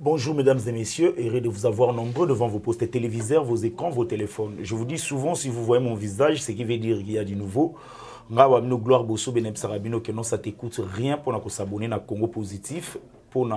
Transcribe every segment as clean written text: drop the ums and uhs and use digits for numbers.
Bonjour mesdames et messieurs, heureux de vous avoir nombreux devant vos postes téléviseurs, vos écrans, vos téléphones. Je vous dis souvent, si vous voyez mon visage, ce qui veut dire qu'il y a du nouveau. Ngawamino gloire bosso benem sarabino que non ça t'écoute rien pour s'abonner à Congo Positif pour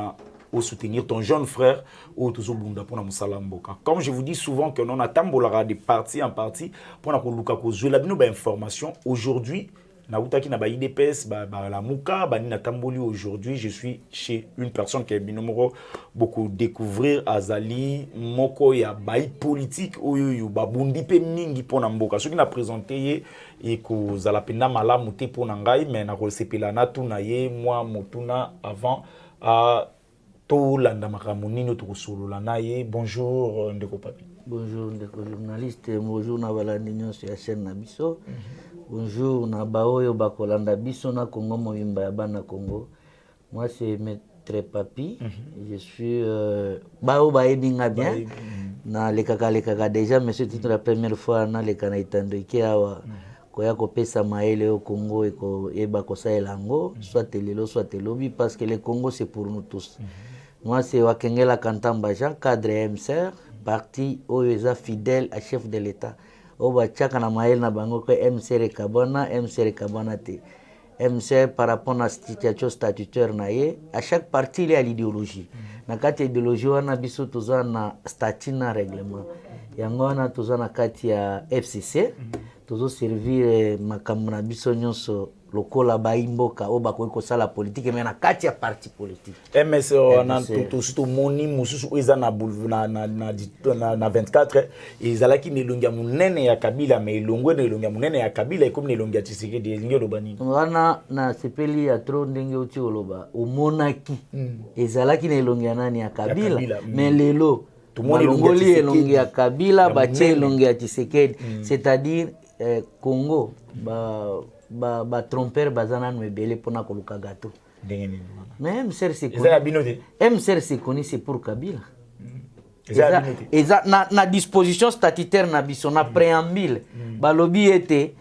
soutenir ton jeune frère ou toujours bunda pour musalamboka. Comme je vous dis souvent que non attend de parti en partie pour luka ko jouer la bino ba information aujourd'hui. Nautaki na ba IDPS la muka ba ni natamboli aujourd'hui je suis chez une personne qui est binomoro beaucoup découvrir azali moko ya baï politique oyo ba bundi pe mingi pona mboka ce qui n'a présenté et ko zala pena malamu te pona ngai mais na ko sepela na tuna ye moi motuna avant à to landa makamunino to solola na ye. Bonjour ndeko papi. Bonjour ndeko journaliste, bonjour na balandi nyonso ya chaîne na biso. Bonjour na baoyo bakolanda biso na Congo mobimba ya bana Congo. Moi c'est Maître Papi. Je suis bao baebinga bien. Na lekaka déjà mais c'est la première fois na lekana itandoki awa. Koya kopesa maele au Congo et ko eba kosaela ngo soit lelo soit lobi parce que le Congo c'est pour nous tous. Moi c'est Wakengela Kantamba Jean, cadre MCR, parti oyoza fidèle à chef de l'État. Oba tchaka na mael na bango ko MCR Kabana te. MCR par rapport à situation statutaire na ye, à chaque parti il y a l'idéologie. Na kati idéologie wana biso toza na statut na règlement. Yango wana toza na kati ya FCC, tozo servir makambo na biso nyonso lokola baimboka oba ko sala politique mais na kati ya parti politique. MSO na tout moni mususu eza na 24 ezalaki nelongia munene ya Kabila mais elongwe nelongia munene ya Kabila comme nelongia Tshisekedi elingi lobani. Wana na sepeli ya tro ndenge uti oloba omonaki ezalaki nelongia nani ya Kabila mais lelo balongoli elongi ya Kabila batie elongi ya Tshisekedi c'est-à-dire Congo ba tromper bazana nwebele pona koluka gato. Mais MCR c'est connu c'est pour Kabila. Eza na disposition statutaire na biso na préambule balobi était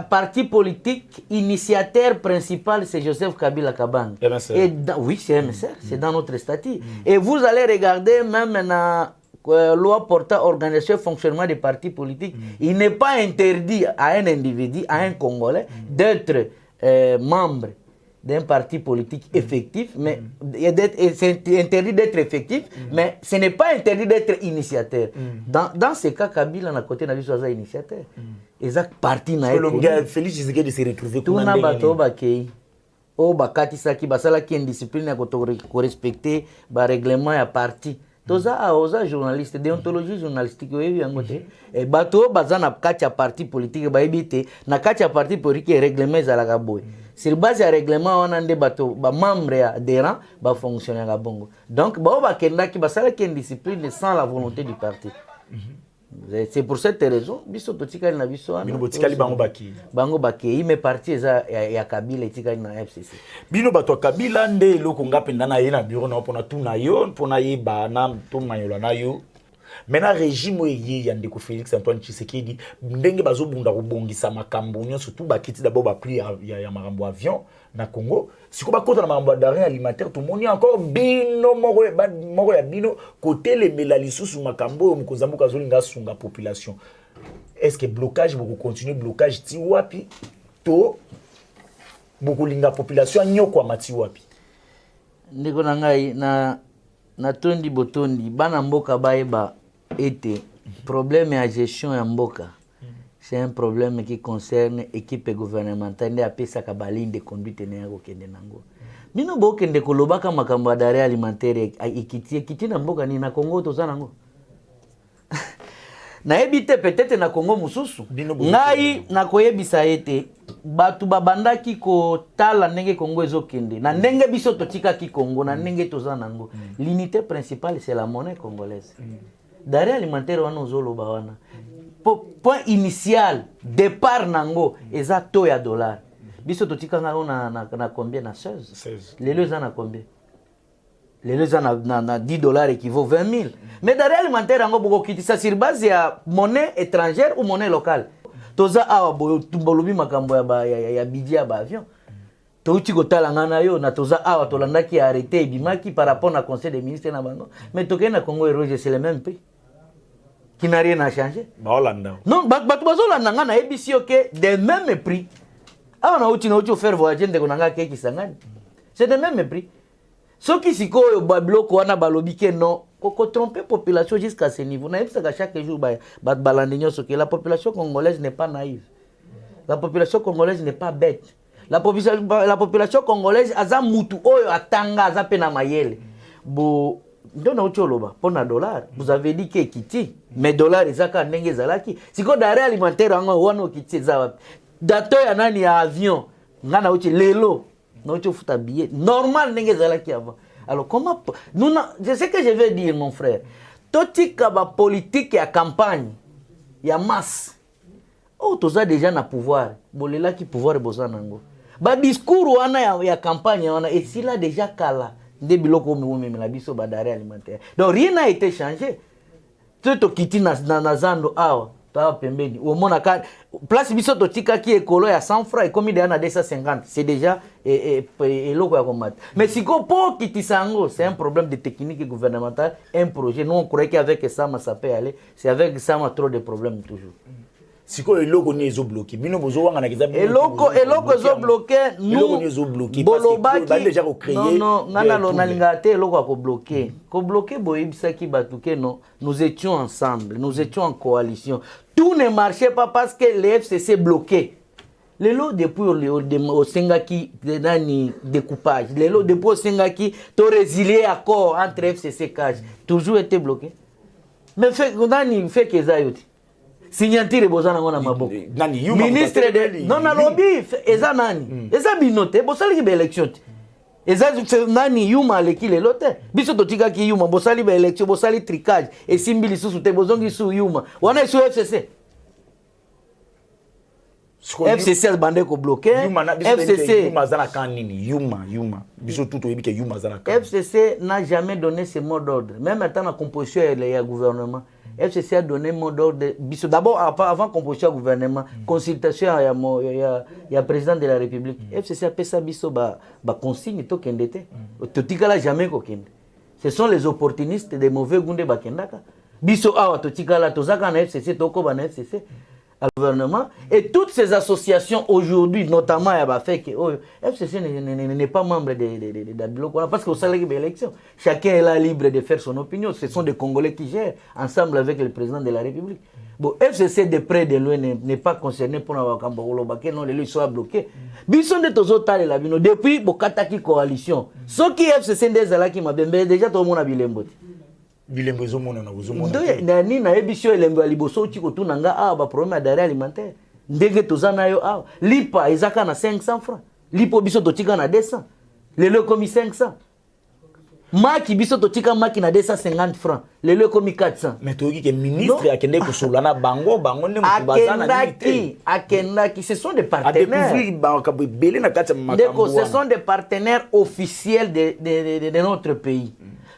parti politique initiateur principal c'est Joseph Kabila Kabang. Et oui c'est MCR, c'est dans notre statut. Et vous allez regarder même na loi portant organisation et fonctionnement des partis politiques, il n'est pas interdit à un individu, à un Congolais, d'être membre d'un parti politique effectif, mais c'est interdit d'être effectif, mais ce n'est pas interdit d'être initiateur. Dans ce cas, Kabila n'a côté n'a vu soit initiateur. Exact parti n'a pas. Félix Tshisekedi de se retrouver tout n'a bateau bakei. Oh bakati saki basala qui indiscipline à respecter ba règlement ya parti. Toza oza journaliste déontologie journalistique oyebi yango te e bato bazana kati ya parti politique baebite na kati ya parti politique règlement ezalaka boy sur base ya règlement wana nde bato ba membre ya adhérent ba fonctionnaire ya bongo donc bao bakendaki basala ki indiscipline sans la volonté du parti. C'est pour cette raison biso totikali na biso bino botikali bango baki mais parti eza ya Kabila etikali na FCC bino bato Kabila nde eloko ngapenda na ye na bureau na pona tuna yo pona ye bana to manyola na yo maintenant régime oye ya ndeko Félix Antoine Tshisekedi ndenge bazobunda kobongisa makambo nyonso surtout bakiti d'abord ba prix ya makambo avion na Congo siko bakota na makambo d'arrêt alimentaire tout moni encore bino moko ya bino côté le melalisusu makambo mukozambuka zolinga sunga population. Est-ce que blocage beaucoup continuer blocage ti wapi to beaucoup linga population nyoko mati wapi ndeko na ngai na tondi botondi bana mboka baeba était problème à gestion ya mboka. C'est un problème qui concerne équipe gouvernementale nde apesaka baline de conduite na yako kende nango. Mino bokende kolobaka makambo d'arrêt alimentaire ekiti na mboka ni na Congo toza nango. Na ebite peut-être na Congo mususu. Ngai na koyebisa ete batu babandaki ko tala ndenge Congo ezokende. Na ndenge biso totika ki Congo na ndenge toza nango. L'unité principale c'est la monnaie congolaise. D'arrêt alimentaire wana ozoloba wana. Point initial départ nango eza to ya dollar. Biso totika nga na combien na 16. Les deux na combien? Les deux na 10 dollars équivaut 20 000. Mais d'arrêt alimentaire yango boko kitisa sur base ya monnaie étrangère ou monnaie locale. Toza awa boyo tumbolobi makambo ya budget ba avion. touti kotala ngana yo na toza awa tolandaki arrêté ebimaki par rapport au conseil des ministres na bango mais toke na Congo Héros c'est le même prix qui n'a rien à changer. Non, bato bazolanda nga na ebisi yo ke des mêmes prix. Awa na uti faire voyager ndeko nanga ke kisangani. C'est des mêmes prix. Soki sikoyo babloko wana balobi ke non, ko tromper population jusqu'à ce niveau. Na ebisa chaque jour ba balandi nyoso ke la population congolaise n'est pas naïve. La population congolaise n'est pas bête. La population congolaise aza mutu oyo atanga aza pe na mayele. Bo ndona ucholoba pona dollar. Vous avez dit que kiti, mais dollar ezaka ndenge zalaki. Siko dare alimentaire anga wana kiti za dato ya nani ya avion. Ngana uchi lelo. Na uchi futa billet. Normal ndenge zalaki avant. Alors comment je sais que je vais dire mon frère. Totika ba politique ya campagne ya masse. Oh toza déjà na pouvoir. Bolela ki pouvoir boza nango. Ba discours wana ya campagne wana et si là déjà kala. Des biloko la biso badare alimentaire. Donc rien n'a été changé. Tout kiti na zando awa ta pembeni. Au mona ka place biso to tika ki ekolo ya 100 francs et comme il y en a 250, c'est déjà loko ya combattre. Mais si ko po kiti sango, c'est un problème de technique gouvernementale, un projet. Nous on croyait qu'avec ça ça peut aller, c'est avec ça trop de problèmes toujours. Siko eloko ni ezo bloqué bino bozo wanga na kizabi eloko ezo bloqué nous ezo bloqué bolobaki parce que déjà recréer non ngana lo nalinga te eloko ko bloqué boyebisaki batuke non nous étions ensemble, nous étions en coalition, tout ne marchait pas parce que le FCC bloqué lelo depuis au sengaki nani découpage lelo depuis au sengaki to résilier accord entre FCC Cage toujours été bloqué mais fait nani fait que ça yoti signature bozana ngona maboko ministre de non na lobby eza nani eza binote bosali be election eza nani yuma leki le lote biso totika ki yuma bosali be election bosali tricage et simbili susu te bozongi su yuma wana su FCC FCC bande ko bloquer FCC yuma zana kanini yuma biso tout oyebi ke yuma zana FCC n'a jamais donné ce mot d'ordre même étant la composition ya gouvernement FCC a donné mot d'ordre. D'abord, avant composition du gouvernement, consultation il y a président de la République. FCC a fait ça, biso ba consigne to kendete. Totikala jamais ko kende. Ce sont les opportunistes des mauvais goûts de bakendaka. Biso awa totikala tozaka na FCC toko ba na FCC au gouvernement et toutes ces associations aujourd'hui notamment ya fait que FCC n'est pas membre de bloc parce que au salaire de l'élection chacun est là libre de faire son opinion, ce sont des Congolais qui gèrent ensemble avec le président de la République. Bon FCC de près de loin n'est pas concerné pour la Kambolo Baké non les soit bloqués. Bison de tozotale la bino depuis bokataki coalition. Ce qui FCC ndezalaki mabembe déjà tout le monde a bilemboti. Bilembo zomona na uzomona. Ndo nani na ebisio elembo ya liboso uti kotuna nga awa ba problème d'arrêt alimentaire. Ndenge tozana yo awa. Lipa ezaka na 500 francs. Lipo biso totika na 200. Lelo komi 500. Maki biso totika maki na 250 francs. Lelo komi 400. Mais toki ke ministre akende ko solana bango ne mutubazana ni akendaki ce sont des partenaires. Ce sont des partenaires officiels de notre pays.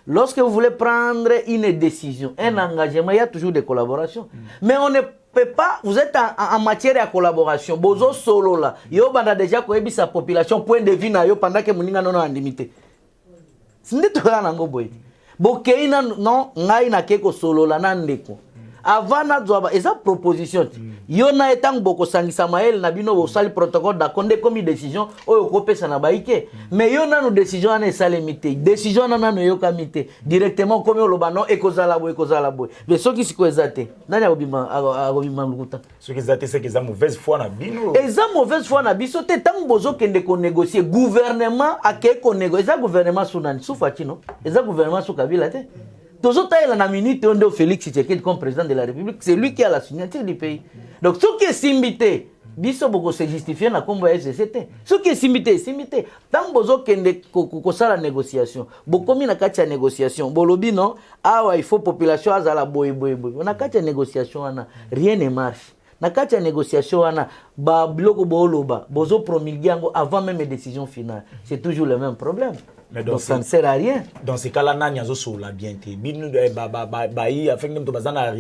Lorsque vous voulez prendre une décision, un engagement, il y a toujours des collaborations. Mais on ne peut pas, vous êtes en matière de collaboration. Bozo solo là, yo banda déjà koyebi sa population point de vue na yo pendant que muninga non andimité. Sinde to la nango boy. Bokei na non ngai na keko solo la na ndeko. Avant na zoba eza proposition. Yo na etang boko sangisa mael na bino bo sali protocole d'accord de comme décision oyo kopesa na baike. Mais yo na no décision ana salemité. Décision na no yo kamité directement comme yo lobano ekozala boy. Mais soki siko ezate. Nani abobima lukuta. Soki ezate c'est que za mauvaise foi na bino. Eza mauvaise foi na biso te tang bozo kende ko négocier gouvernement akeko négocier. Eza gouvernement sunani sufati no. Eza gouvernement su Kabila te. Toujours taille la minute on Félix Tshisekedi comme président de la République, c'est lui qui a la signature du pays. Donc ce qui est simbité, biso boko se justifier na kombo FCC. Ce qui est simbité. Tant bozo kende ko sala négociation. Boko mi na kati ya négociation. Bolobi non, awa il faut population azala boy. On a kati ya négociation ana rien ne marche. na kati ya négociation wana ba biloko boloba bozo promulguer yango avant même les décisions finales. C'est toujours le même problème. Mais donc ça ne sert à rien. Dans ces cas-là, nani azo sur la bien té. Binu bayi afin que bazana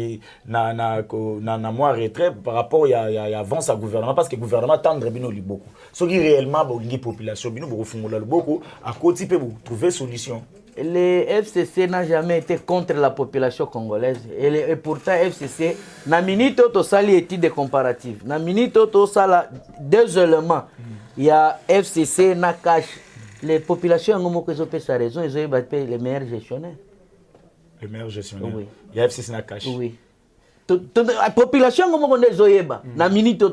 na moi retrait par rapport ya avance à gouvernement parce que gouvernement tendre bino li beaucoup. Ce qui réellement bolingi population bino beaucoup fungola beaucoup à côté peut trouver solution. Le FCC n'a jamais été contre la population congolaise et pourtant FCC na minute to sali étude comparative. Na minute to sala deux éléments. Il y a FCC na cash. Les populations ont sa raison, ils ont battu les meilleurs gestionnaires. Les meilleurs gestionnaires. Oui. Il y a FCC na cash. Oui. La population ont na minute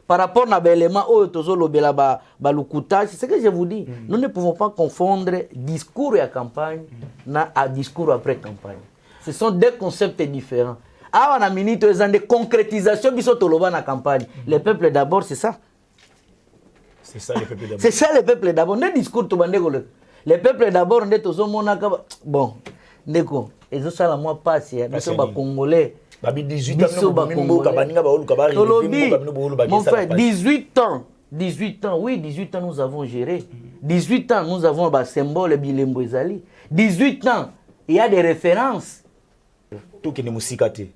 par rapport à l'élément où c'est ce que je vous dis. Nous ne pouvons pas confondre discours et campagne à discours après campagne. Ce sont deux concepts différents. Ah, on a minute de concrétisation qui sont dans la campagne. Le peuple d'abord, c'est ça. C'est ça le peuple d'abord. C'est ça le peuple d'abord. Ne discours tout le peuple d'abord, on est aux monaka. Bon, neko. Et ça la moi passe. Nous sommes congolais. 18 ans, mon frère, 18 ans. 18 ans, oui, 18 ans nous avons géré. 18 ans nous avons un symbole bilembo ezali. 18 ans, il y a des références. Tout qui ne musikate.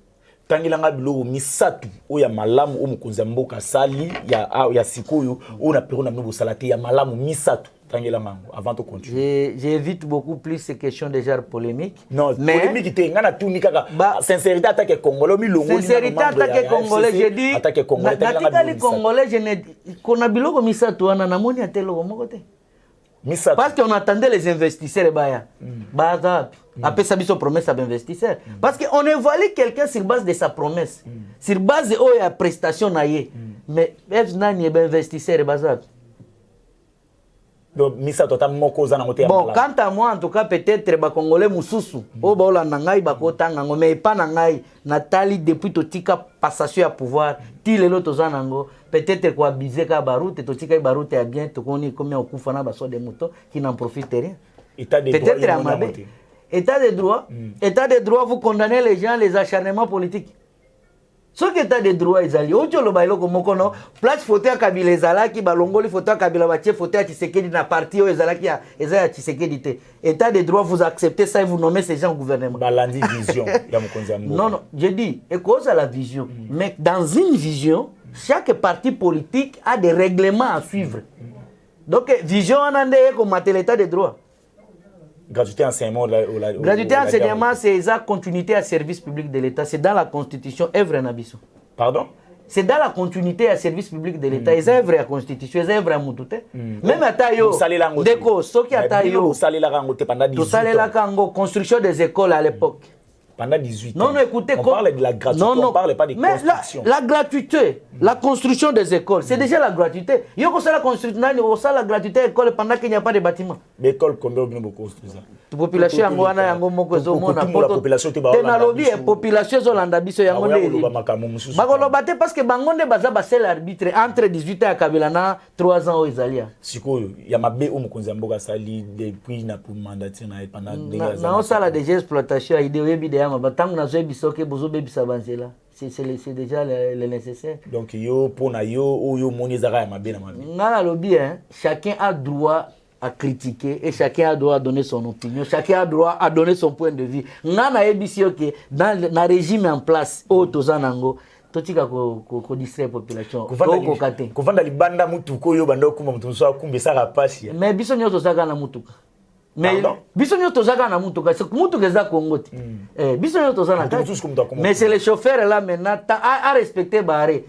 Tangilanga biloko misatu oya malamu o mukonza mboka sali ya sikoyo on a perona mno salate ya malamu misatu tangilanga avant de continuer. J'évite beaucoup plus ces questions déjà polémiques. Non, mais polémique était ngana tuni kaka sincérité attaque congolais mi longo sincérité attaque congolais j'ai dit attaque congolais tangilanga congolais je ne kona biloko misatu wana namoni atelo moko te. Parce qu'on attendait les investisseurs baya. Après ça, ils ont promesse à l'investisseur. Parce qu'on évalue quelqu'un sur base de sa promesse. Sur base de la prestation. Mais il investisseur. Bon, quant à moi, en tout cas, peut-être les Congolais Moussoussou, mais pas Nangaï, Nathalie, depuis Totika, passation à pouvoir, Tile l'autre peut-être quoi, Bizé Kabaroute, Totika Baroute est bien, tu connais combien au Koufana Basso des motos qui n'en profitent rien. Peut-être à Mabé. État de droit. État de droit, vous condamnez les gens, les acharnements politiques. Ce qui est état de droit, ils allaient. Ocho le bailo comme on place photo à Kabila Ezala qui balongoli photo à Kabila Baché photo à Tshisekedi na parti Ezala qui a Ezala Tshisekedi. État de droit, vous acceptez ça et vous nommez ces gens au gouvernement. Balandi vision. Non, non, je dis, et cause à la vision. Mais dans une vision, chaque parti politique a des règlements à suivre. Donc, vision en ande comme l'état de droit. Gratuité enseignement. Gratuité enseignement, c'est la continuité à service public de l'État. C'est dans la Constitution, œuvre Nabiso. Pardon? C'est dans la continuité à service public de l'État. C'est œuvre à Constitution, c'est œuvre à Moutouté. Même à Tayo, déco, ce qui a Tayo, tout ça, la construction des écoles à l'époque. Pendant 18 ans. Non, non, écoutez, on parle de la gratuité, on ne parle pas de construction. La gratuité, la construction des écoles, c'est déjà la gratuité. Il y a la construction, la gratuité école pendant qu'il n'y a pas de bâtiment. L'école, combien vous construisez ça? La population est en population parce que Bangonde Baza c'est l'arbitre entre 18 ans et Kabilana 3 ans aux Aliens. Il y a ma bé ou Mkonzamboga Sali depuis na pour mandater pendant des années. Non, ça la déjà exploitation idée bidéa ma batang na zo bisoke bozo bebi sabanzela. C'est déjà le nécessaire. Donc yo pour na yo ou yo monizara ma bé na ma bé. Ngala lobby hein, chacun a droit à critiquer et chacun a droit à donner son opinion, chacun a droit à donner son point de vue. Ngana ebisi ok dans le régime en place au tozanango totika ko distraire population ko kate ko vanda libanda mutuko yo banda kuma mutu so akumbe saka pasi mais biso nyoto saka na mutuka mais biso nyoto saka na mutuka c'est mutuka za Congo biso nyoto saka mais c'est les chauffeurs là maintenant à respecter barré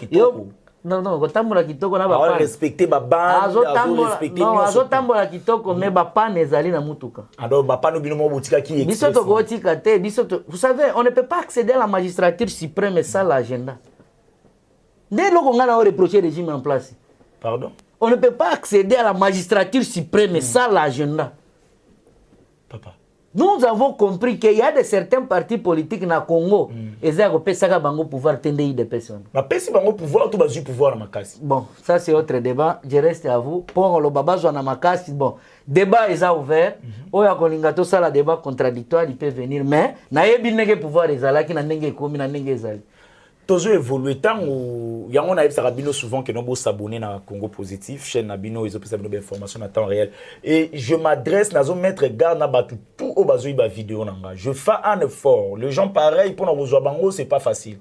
yo non non kotambola kitoko na ba respecter ba bande respecter non azotambola kitoko mais ba pane ezali na mutuka alors ba pane bino mo botika ki biso to botika te biso to vous savez on ne peut pas accéder à la magistrature suprême sans l'agenda dès loko ngana o reprocher le régime en place pardon on ne peut pas accéder à la magistrature suprême sans l'agenda papa. Nous avons compris qu'il y a de certains partis politiques na Congo et ça que pesaka bango pouvoir tendre des personnes. Ma pesi bango pouvoir tout bazu pouvoir na makasi. Bon, ça c'est autre débat, je reste à vous. Pour le babazo na makasi, bon, débat est ouvert. Oya kolinga to ça la débat contradictoire, il peut venir mais na yebi nenge pouvoir ezala ki na ndenge komi na ndenge ezali. Tozo évolué tant où y a on a Sarabino souvent que nous s'abonner dans Congo Positif chaîne Nabino ils ont pu savoir des informations en temps réel et je m'adresse nazo mettre garde na batu tout au bazoi ba vidéo nanga je fais un effort les gens pareil pour nous rejoindre bango c'est pas facile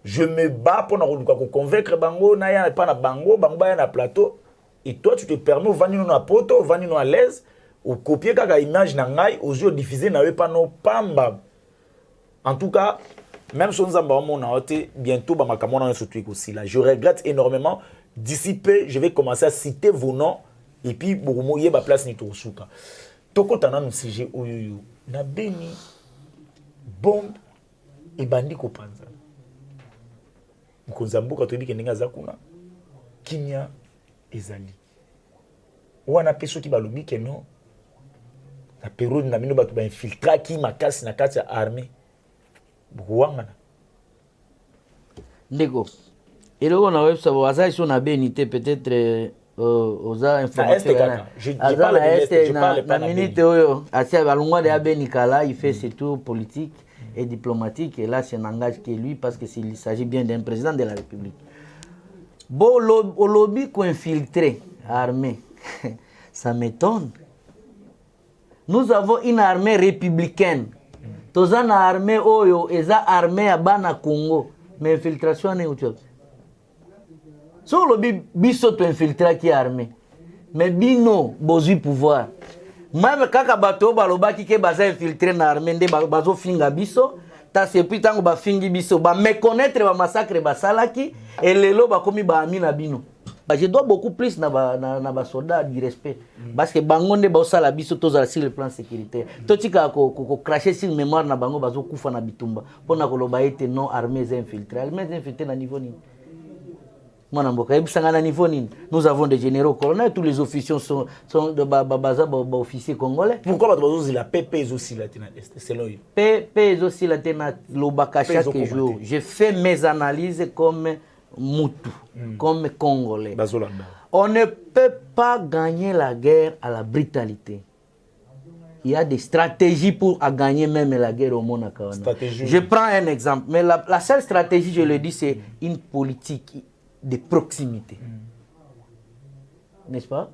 je me bats pour nous convaincre bango na ya pas na bango ba na plateau et toi tu te permets venir na poto venir à l'aise ou copier kaka image na ngai aux yeux diffuser na pas no pamba en tout cas. Même si nous avons bientôt, aussi là. Je regrette énormément. D'ici peu, je vais commencer à citer vos noms. Et puis, vous avez ma place ni tosuka. Toko tana no sujet oyoyo. Na beni bombe et bandi ko panza. Mkonzambu ka tobi kendenga zakuna. Kimia ezali. Wana peso ki balobi ke non. Na période na mino batu ba infiltrer ki makasi na kati ya armée. Ndeko eloko na website waza iso na benité peut-être oza information je parle pas na minute oyo asia balongwa de abenikala il fait ses tours politiques et diplomatiques et là c'est n'engage que lui parce que il s'agit bien d'un président de la République bon au lobby ko infiltré armée ça m'étonne nous avons une armée républicaine toza na armée oyo eza armée ya bana Congo mais infiltration ne ucho so lobi biso to infiltrer ki armée mais bino bozui pouvoir même kaka bato balobaki ke baza infiltrer na armée nde bazo finga biso ta c'est puis tango ba fingi biso ba méconnaître ba massacre ba salaki et lelo ba komi ba ami na bino. Je dois beaucoup plus na ba soldats du respect parce que bango nde ba sala biso toza sur le plan sécuritaire totika ko cracher sur mémoire na bango bazo kufa na bitumba pona ko loba ete non armées infiltrées na niveau nini mwana mboka ebisanga na niveau nini nous avons des généraux colonels tous les officiers sont de baza officiers congolais pourquoi bazo zila PP aussi la tena est c'est là PP aussi la tena lobaka chaque jour je fais mes analyses comme Moutou, comme Congolais. On ne peut pas gagner la guerre à la brutalité. Il y a des stratégies pour gagner même la guerre au monde. Je prends un exemple, mais la seule stratégie, je le dis, c'est une politique de proximité. N'est-ce pas?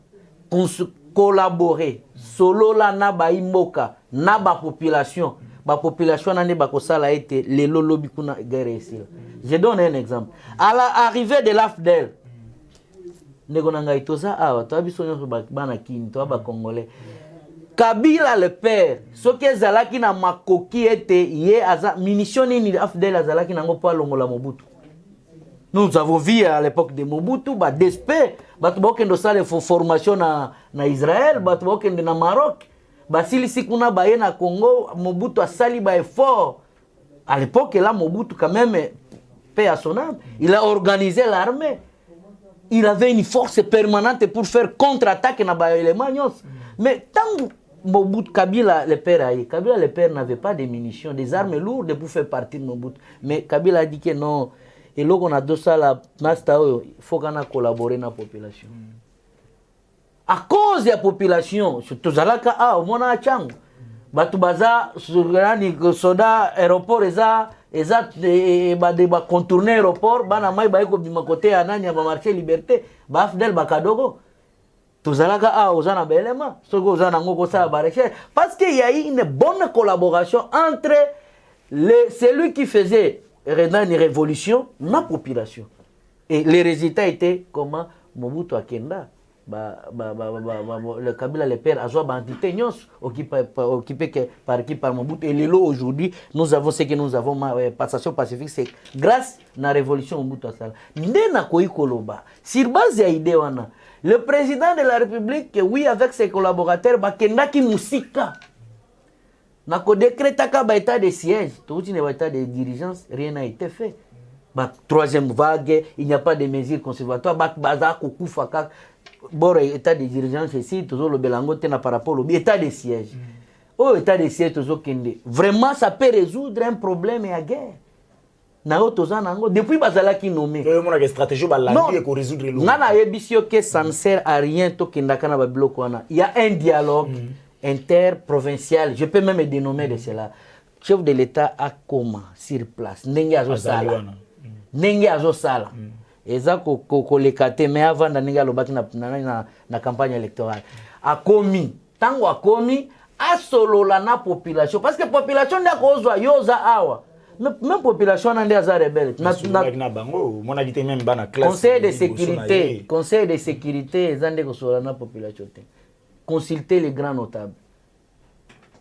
Collaborer. Solo la naba imoka, naba population. La population n'a pas ça été les lobby kuna guerre ici. Je donne un exemple. À l'arrivée de l'AFDEL, Kabila le père, ce que Zalaki na makoki était hier à munitions ni AFDEL à Zalaki n'a pas longola Mobutu. Nous avons vu à l'époque de Mobutu, d'esprit, batubokendo sale formation na Israël, batubokendo na Maroc. Basili sikuna baye na Congo, Mobutu a sali ba effort. À l'époque là, Mobutu quand même paix à son âme, il a organisé l'armée. Il avait une force permanente pour faire contre-attaque na ba élément. Mais tant Mobutu Kabila le père n'avait pas de munitions, des armes lourdes pour faire partie de Mobutu. Mais Kabila a dit que non, et là on a deux ça la nasta il faut qu'on a collaboré na population. À cause de la population, surtout Zalaka, au moins à Tchang, Batubaza, soda, aéroport, des contourner aéroport, Banamai, Baïko, Bimakote, Anani, Marché Liberté, Bafdel, Bakadogo. Tuzalaka, Ozana Belema, Sogozana Ngogosa, Bareche. Parce qu'il y a eu une bonne collaboration entre celui qui faisait une révolution, la population. Et les résultats étaient comment Mobutu Akenda. Le Kabila le père Azwa Bandité occupé par Mobutu et Lelo aujourd'hui nous avons ce que nous avons passation pacifique c'est grâce à la révolution Mobutu Asala ndena koyi koloba sur base ya idée wana le président de la République oui avec ses collaborateurs bakendaki musika na ko décrétaka ba état de siège tout ne ba état de dirigeance rien n'a été fait. Troisième vague, il n'y a pas de mesures conservatoires. Bon, état de dirigeance ici, toujours le Belango tena par rapport au état de siège. Oh, état de siège, toujours Kende. Vraiment, ça peut résoudre un problème et la guerre. Depuis Bazala qui nommé. Il y a stratégie pour résoudre le problème. Ça ne sert à rien. Il y a un dialogue interprovincial. Je peux même dénommer de cela. Chef de l'État a comment sur place. ndenge azosala eza koleka te mais avanda ndenge alobaki na campagne électorale akomi tango akomi asolola na population parce que population nde akozwa yo oza awa même population nde aza rebelle conseil de sécurité eza nde kosolola na population te consulter les grands notables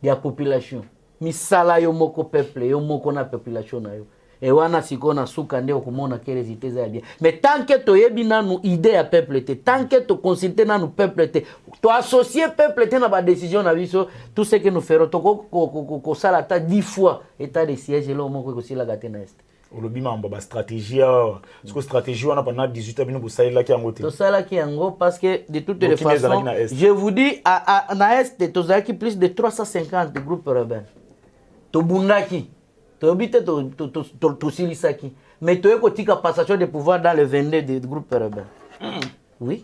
ya population misala yo moko peuple yo moko na population na yo et wana siko na suka nde okomona ke résultat za bien mais tant que toyebi nanu idée ya peuple te tant que to consulter nanu peuple te to associer peuple te na ba décision na biso tout ce que nous ferons to ko sala ta 10 fois état de siège lo moko ko sila gate na est olobi mambo ba stratégie parce que stratégie wana pendant 18 bino bosalela ki yango te to sala ki yango parce que de toutes les façons je vous dis na est to zaki plus de 350 groupes rebelles to bundaki to bité to silisaki mais to ekotika passation de pouvoir dans le 22 des groupes rebelles oui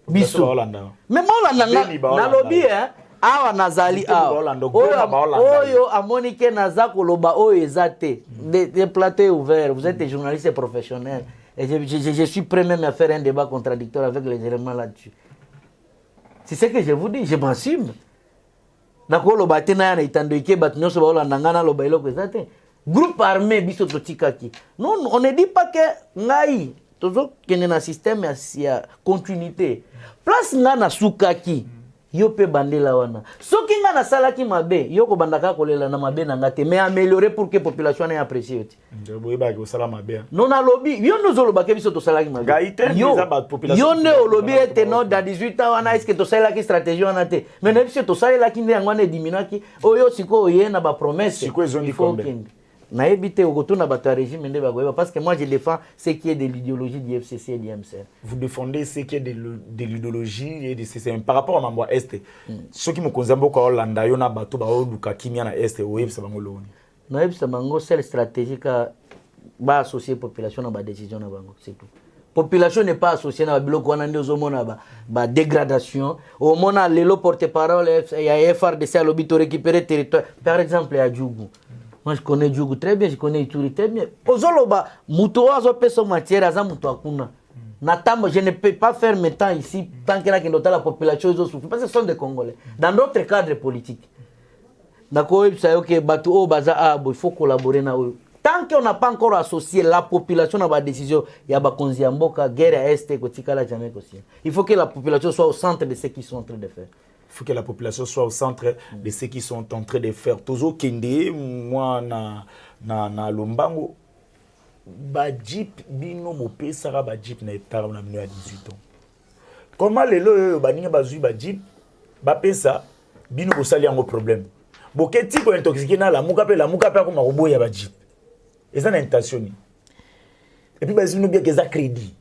biso mais Molanda na lobby awa nazali awa oyo amonike naza koloba oyo ezate des plateaux ouverts vous êtes journaliste professionnel et je suis prêt même à faire un débat contradictoire avec les éléments là-dessus c'est ce que je vous dis je m'assume nakoloba te na itando ike bat nyonso baolanda ngana loba eloko ezate groupe armé biso totikaki non on ne dit pas que ngai tozo kende na système ya continuité place nga na sukaki yo pe bandela wana soki nga na salaki mabe yo ko bandaka kolela na mabe na ngate mais améliorer pour que population ait apprécié oti boyeba ko sala mabe non na lobby yo no zolo ba ke biso to salaki mabe yo ne o lobby était non dans 18 ans wana est-ce que to salaki stratégie wana te mais na biso to salaki ndi ngwana ediminaki oyo siko ye na ba promesse siko ezondi kombe na ebité okotuna bato ya régime nde bakoyeba parce que moi je défends ce qui est de l'idéologie du FCC et du MCR. Vous défendez ce qui est de l'idéologie et de CCM par rapport à mambo est ceux qui me konzambo ko Hollanda yo na bato ba oluka kimia na est web sa bango loni na web sa bango c'est stratégique ba associer population na ba décision na bango c'est tout population n'est pas associée na biloko wana ndio zomona ba dégradation au mona lelo porte-parole ya FRDC alobi to récupérer territoire par exemple à Djougou. Moi, je connais Djougou très bien, je connais Ituri très bien. Ozoloba, Mouto Azopeso matière, Aza Mouto Akuna. Natamo, je ne peux pas faire mes temps ici tant que la population est souffrant. Parce que ce sont des Congolais. Dans d'autres cadres politiques. D'accord, il faut collaborer. Tant qu'on n'a pas encore associé la population à la décision, il y a des Mboka, guerre à Est, il faut que la population soit au centre de ce qu'ils sont en train de faire. Il faut que la population soit au centre de ce qu'ils sont en train de faire. Tozo Kende, moi, na Lombango, Bajip, bino mopé, Sarah Bajip, na hectare, na 18 ans. Comment les lois, baninga bazui Bajip, bapesa, bino bosali un problème. Boketi ko intoxiqué na la muka pe comme un robot ya Bajip. Et ça, c'est intention. Et puis, bazui nous bien que ça crédit.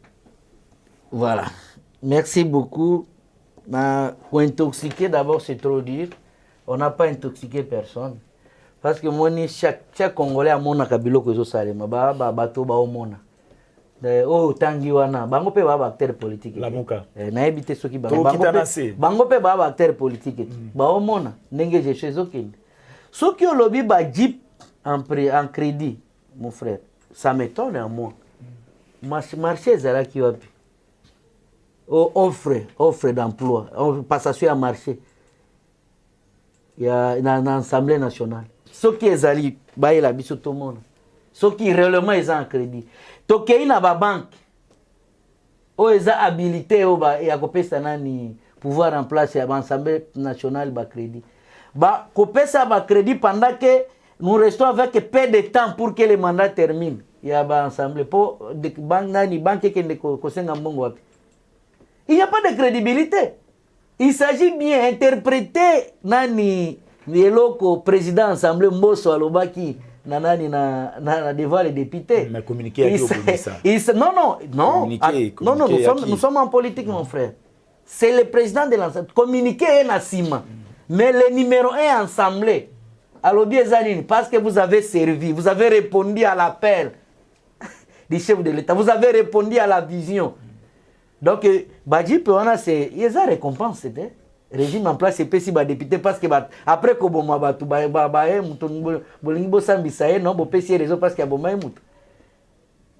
Voilà. Merci beaucoup. Pour intoxiquer, d'abord, c'est trop dur. On n'a pas intoxiqué personne. Parce que moi, chaque Congolais a mon akabilo que je salé. Bato ba omona. Oh, tangi wana. Bango pe ba acteur politique. La muka. Na ebité soki bango. Bango pe ba acteur politique. Ba omona. Nenge je chez aucun. Soki au lobby ba jeep en crédit, mon frère. Ça m'étonne à moi. Marché zara ki wapi. Offre d'emploi, passation à marché. Il y a une assemblée nationale. Ce qui est allé, il y a tout le monde. Ce qui réellement est en crédit. Donc il y a une banque. Il y a habilité et à couper ça pouvoir en place à l'assemblée nationale de crédit. Couper ça crédit pendant que nous restons avec peu de temps pour que le mandat termine. Il y a une assemblée pour banque qui est il n'y a pas de crédibilité. Il s'agit bien d'interpréter Nani Nieloko, président Assemblée Mbosso Alobaki, devant les députés. Mais communiquer ça. Non, nous sommes en politique, mon frère. C'est le président de l'Assemblée. Communiquer est Nassima. Mais le numéro 1 Assemblée, parce que vous avez servi, vous avez répondu à l'appel du chef de l'État, vous avez répondu à la vision. Donc, Bajip, c'est une récompense, c'était. Régime en place, c'est pas si député parce que après que bon batu bolingi bosambi ça non bo pesi raison parce que bon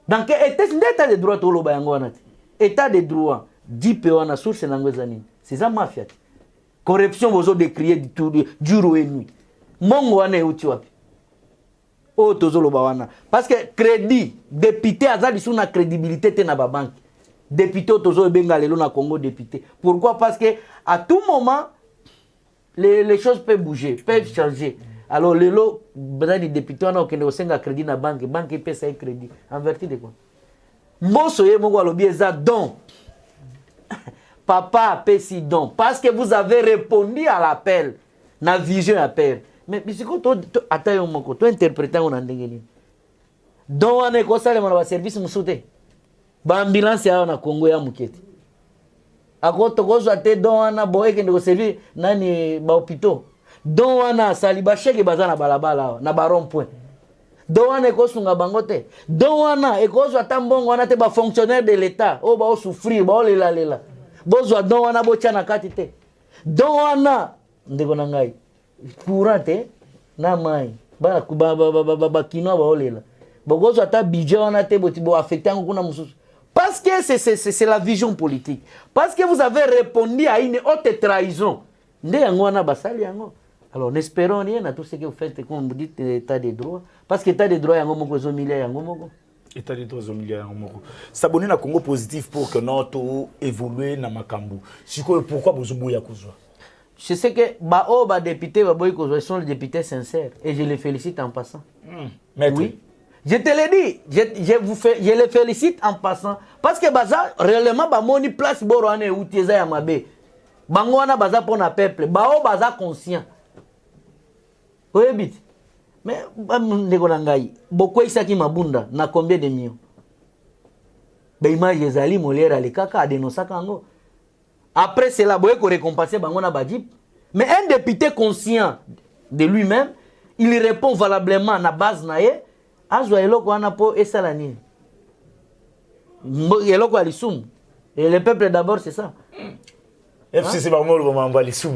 Donc état de droit tolo bayango wana état de droit dipe wana source nango ezani c'est ça mafia corruption bozo décrier du jour et nuit mongo wana euti wapi o tozolo ba wana parce que crédit député azali sous na crédibilité te na ba banque député tozo benga lelo na Congo député pourquoi parce que à tout moment les choses peuvent bouger peuvent changer. Alors, les lots, les députés, on a un crédit dans la banque, la banque paie ça un crédit. En vertu de quoi? Moi, je don. Papa paie si don. Parce que vous avez répondu à l'appel. Na vision appel. Mais c'est quoi, tu interprétes un endroit. Don, on est comme ça, on a un service, on soute. L'ambulance, on a Congo, on a mukete. Ako tokozo ate don, on a boé, on a servi, nani, ba hôpital. Don wana saliba cheke baza na balabala na baron point. Don wana ekosunga bangote. Don wana ekozo atambongo wana te ba fonctionnaire de l'état. O ba o souffrir ba o lela. Bozwa don wana bocha na kati te. Don wana ndeko na ngai. Courante na mai. Ba kino ba o lela. Bogozo ata budget wana te bo affecter nguna mususu. Parce que c'est la vision politique. Parce que vous avez répondu à une haute trahison. Nde yango wana basali yango. Alors, n'espérons rien à tout ce que vous faites, comme vous dites, état de droit. Parce que l'état de droit, il y a un milliard, état de droit, il y a un milliard. S'abonner à Congo positif pour que notre évolue dans Makambu. Pourquoi vous avez je sais que les députés sont les députés sincères. Et je les félicite en passant. Maître. Oui. Je te l'ai dit. Je les félicite en passant. Parce que réellement, il y a place où il y a un pays. Bango wana baza pour na peuple bao baza conscient oye bit mais ndeko na ngai boko isaki mabunda na combien de millions ba image ezali Molière ale kaka adenosaka ngo après cela boye ko récompenser bango na badip mais un député conscient de lui-même il répond valablement na base na ye azwa eloko wana po esala nini eloko alisum et le peuple d'abord c'est ça. FCC vraiment le moment les sous.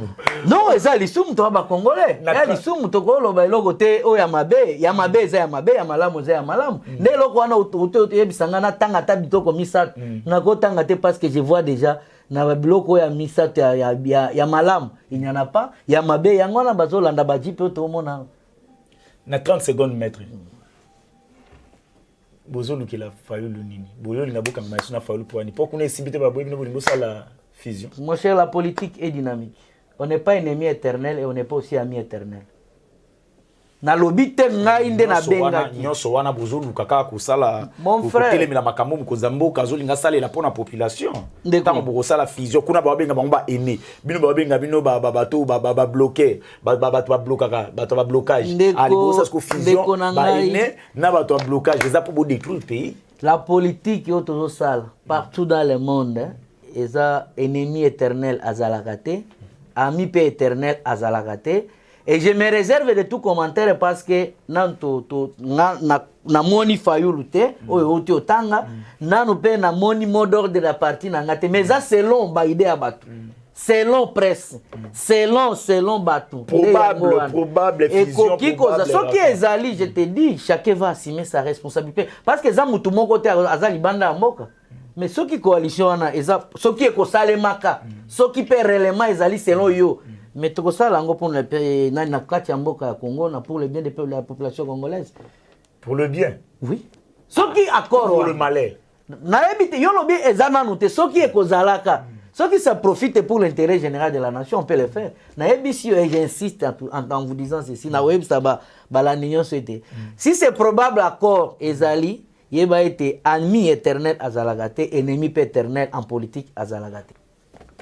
Non, ça les sous toi ba congolais. Les sous to ko lo ba eloko te o ya mabe za ya mabe ya malamu za ya malamu. Ne eloko wana oto yebisanga na tanga ta bitoko misatu. Na ko tanga te parce que je vois déjà na ba biloko ya misatu ya malamu. Il n'y en a pas. Ya mabe ya ngona bazo landa ba jipe to mona. Na 30 secondes maître. Bozo lukela fayo lunini. Boyo linaboka masuna fayo pour ani. Pour qu'on ait sibité ba boyo no sala fusion. Mon cher, la politique est dynamique. On n'est pas ennemi éternel et on n'est pas aussi ami éternel. Na lobby te ngai nde na benga ki. Nyonso wana bozolu kaka kusala. Mon frère. Kotele mina makambo mukozambo kazoli nga sala la pona population. Tant boko sala fusion kuna ba benga bango ba ene. Bino ba benga bino ba bloquer. Ba blocaka, ba blocage. Ali bosa sko fusion ba ene na ba to blocage les a pour détruire le pays. La politique est autour sala partout dans le monde. Eza ennemi éternel azalakate, ami pe éternel azalakate. Et je me réserve de tout commentaire parce que na moni fayulu te oyo oti otanga nanu pe na moni mot d'ordre de la partie na ngate mais ça selon ba idée abatu. Selon presse, selon batu. Probable fusion. Et ce qui est zali, je te dis, chacun va assumer sa responsabilité parce que ça mutu mon côté azali banda moka. Mais ce qui coalition ce qui est kosalemaka, ce qui peut réellement ezali selon yo. Mais tout ça là pour le na kati mboka Congo na pour le bien de la population congolaise. Pour le bien. Oui. Ce qui accord pour le malheur. Na ebite yo lobi ezana noté ce qui est kozalaka. Ce qui ça profite pour l'intérêt général de la nation, on peut le faire. Na ebisi et j'insiste en vous disant ceci na web ça ba la union souhaité. Si c'est probable accord ezali il va être ami éternel à Zalagate, ennemi éternel en politique à Zalagate.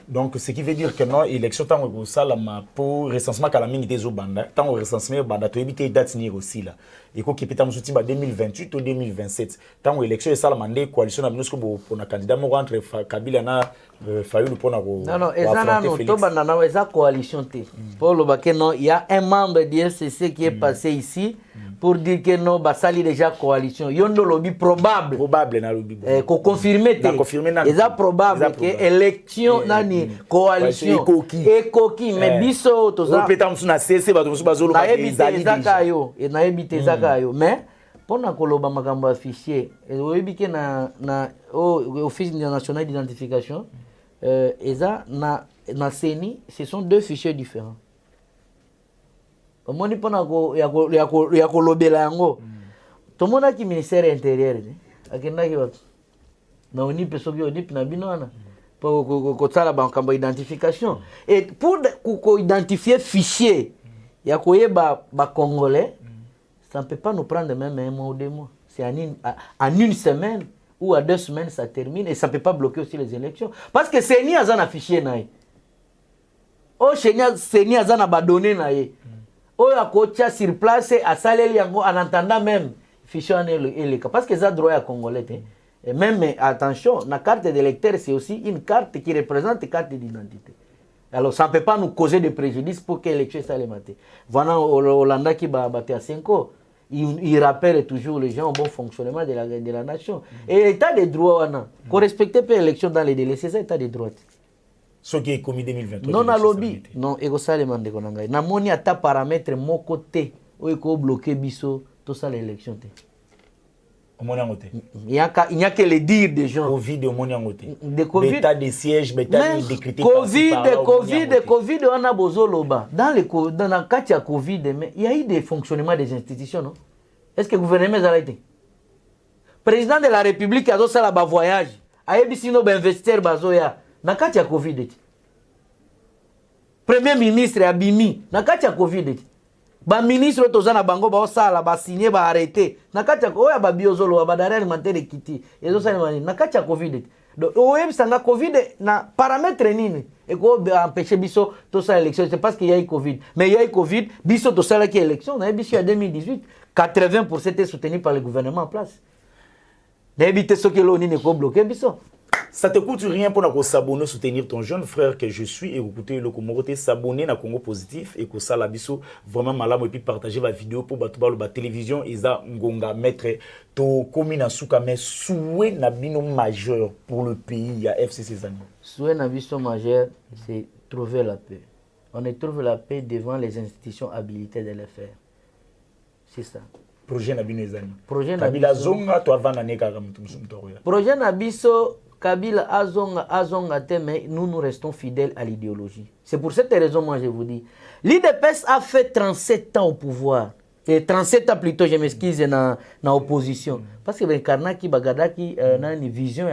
Donc, ce qui veut dire que non, l'élection, tant que ça, pour recensement, quand la mine était au banda, tant que recensement, banda, tu évites date aussi là. Et qu'on qui peut être soutien 2028 ou 2027. Tant que l'élection est ça, la mandé coalition, na minusco pour un candidat, mon entre Kabila na Fayulu pour na. Non, ezana no to banda na eza coalition te. Pour le baquet non, il y a un membre du FCC qui est passé ici pour dire que non, basali déjà coalition. Yondo lobby probable. Probable na lobby. Ko confirmer te. Eza probable que élection nani coalition. Ekoki mais biso to ça. On peut être na CC ba to bazolo ba ezali. Na ebite zaka yo, mais pona koloba makambo fichier oyebi na office national d'identification eza na CENI, ce sont deux fichiers différents. Omoni pona ya kolobela yango tomona ki ministère intérieur akendaki wapi na onipe soki onipe na bino wana pour kotala makambo identification et pour ko identifier fichier ya koyeba ba congolais. Ça ne peut pas nous prendre même un mois ou 2 mois. C'est en une semaine ou à 2 semaines, ça termine. Et ça ne peut pas bloquer aussi les élections. Parce que c'est ni à un fichier. C'est ni à un abandonné. Oh, à côté sur place, à Salé, en entendant même fichier et parce que ça droit à Congolais. Et même, attention, la carte d'électeur, c'est aussi une carte qui représente une carte d'identité. Alors, ça ne peut pas nous causer de préjudice pour que l'élection soit les matés. Voilà, Hollanda qui va battre à 5 ans. Il rappelle toujours les gens au bon fonctionnement de la nation. Et l'état des droits, qu'on respecte pas l'élection dans les délais, c'est ça l'état des droits. Ce qui est commis 2023. Non, à lobby. Non, et ça, les mandés qu'on a. Na moni à ta paramètre, mon côté, où il faut bloquer biso, tout ça l'élection. Il n'y a que les dires des gens. Covid au Moniangoté. De Covid. L'état des sièges, l'état décrété. Covid, on a besoin là-bas. Dans le cas de Covid, il y a eu des fonctionnements des institutions, non? Est-ce que le gouvernement a été? Président de la République a fait un voyage. A eu des investisseurs bazoya. Dans le cas de Covid. Premier ministre a bimi. Dans le cas de Covid. Ba ministre tozana bango ba osala ba signer ba arrêter nakati oya ba biozolo ba dare alimentaire kiti ezo sala mani nakati ya Covid donc oyebi sanga Covid na paramètre nini et ko empêcher biso to sa élection c'est parce qu'il y a eu Covid mais il y a eu Covid biso to sala ki élection na biso en 2018 80% était soutenu par le gouvernement en place na ebité ce que l'oni ne ko bloquer biso. Ça te coûte rien pour s'abonner, soutenir ton jeune frère que je suis et écouter le Comoroté, s'abonner à Congo Positif et que ça la biso vraiment malade et puis partager ma vidéo pour la télévision et ça ngonga mettre to commune à souka mais souhait nabino majeur pour le pays à FCC Zani. Souhait nabino majeur c'est trouver la paix. On ne trouve la paix devant les institutions habilitées de le faire. C'est ça. Projet nabino Zani. Projet Kabila zonga to avant année projet nabiso Kabila azonga te, mais nous restons fidèles à l'idéologie. C'est pour cette raison, moi, je vous dis, l'IDPS a fait 37 ans au pouvoir. Et 37 ans plutôt, je m'excuse, dans l'opposition. Parce que Karnaki, Bagadaki, a une vision,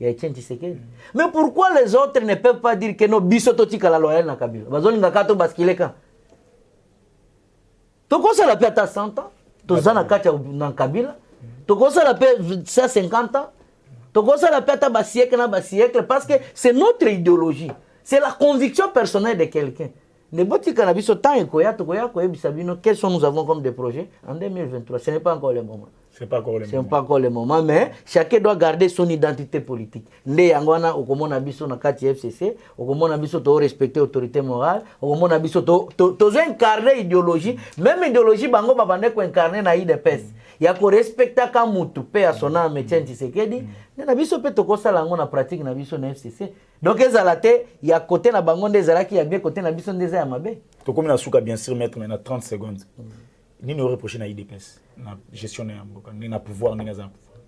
il y a Etienne Tshisekedi. Mais pourquoi les autres ne peuvent pas dire que nos bisototika la loyale na Kabila? Bazoli ngakato baskileka. Toko ça la paix à 100 ans. Toza na kati na Kabila. Toko ça la paix à 50 ans. Donc ça la pète à siècle parce que c'est notre idéologie. C'est la conviction personnelle de quelqu'un. Quels sont nous avons comme des projets en 2023? Ce n'est pas encore le moment. C'est pas encore le moment, mais chacun doit garder son identité politique. Ndé yangwana okomona biso na kati FCC, okomona biso to respecter autorité morale, okomona biso to incarner idéologie, même idéologie bango babande ko incarner na IDPS. Ya ko respecter ka mutu pe asona Etienne Tshisekedi, na biso pe to ko sala ngo na pratique na biso na FCC. Donc ezalate ya côté na bango ndezalaki ya bien côté na biso ndeza ya mabe. To comme na souka bien sûr mettre maintenant 30 secondes. Ni nous reprocher na IDPS, na gestionnaire ni na pouvoir ni na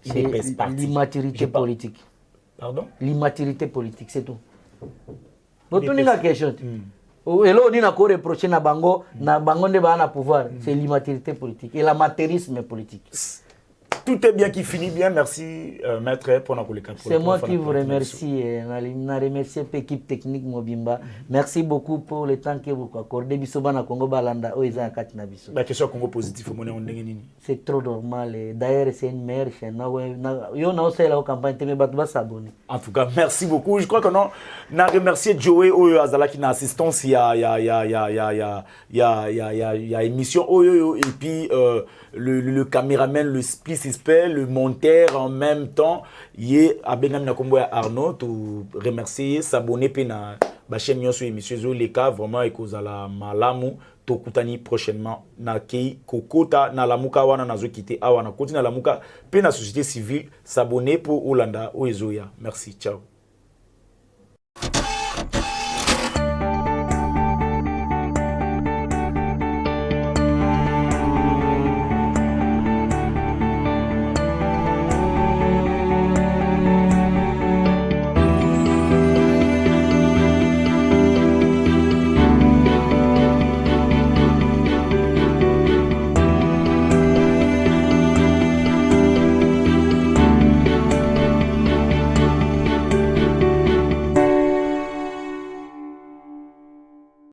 IDPS parti. L'immaturité politique. Pardon? L'immaturité politique, c'est tout. Donc tu n'as question. Et là on dit na ko reprocher na bango nde ba na pouvoir, c'est l'immaturité politique et l'amateurisme politique. Tout est bien qui finit bien. Merci, maître, pour nous. C'est moi qui vous remercie. Je remercie l'équipe technique Mobimba. Merci beaucoup pour le temps que vous accordez. La question Congo Positif, c'est trop normal. D'ailleurs, c'est une meilleure chaîne. En tout cas, merci beaucoup. Je crois que non. On a remercié Joey Oyo Azala qui n'a assistance. Il y a émission Oyo et puis le caméraman, le split le monteur en même temps, yé Abenam Nakombo Arnaud, tout remercier, s'abonner à la chaîne Nyonso et Monsieur Zoleka, vraiment et cause à la malamu, to kutani prochainement, na kei kokota na lamuka wana na zo kite awana, continue na lamuka, pe na société civile, s'abonner pour Olanda, Oezoya. Merci, ciao.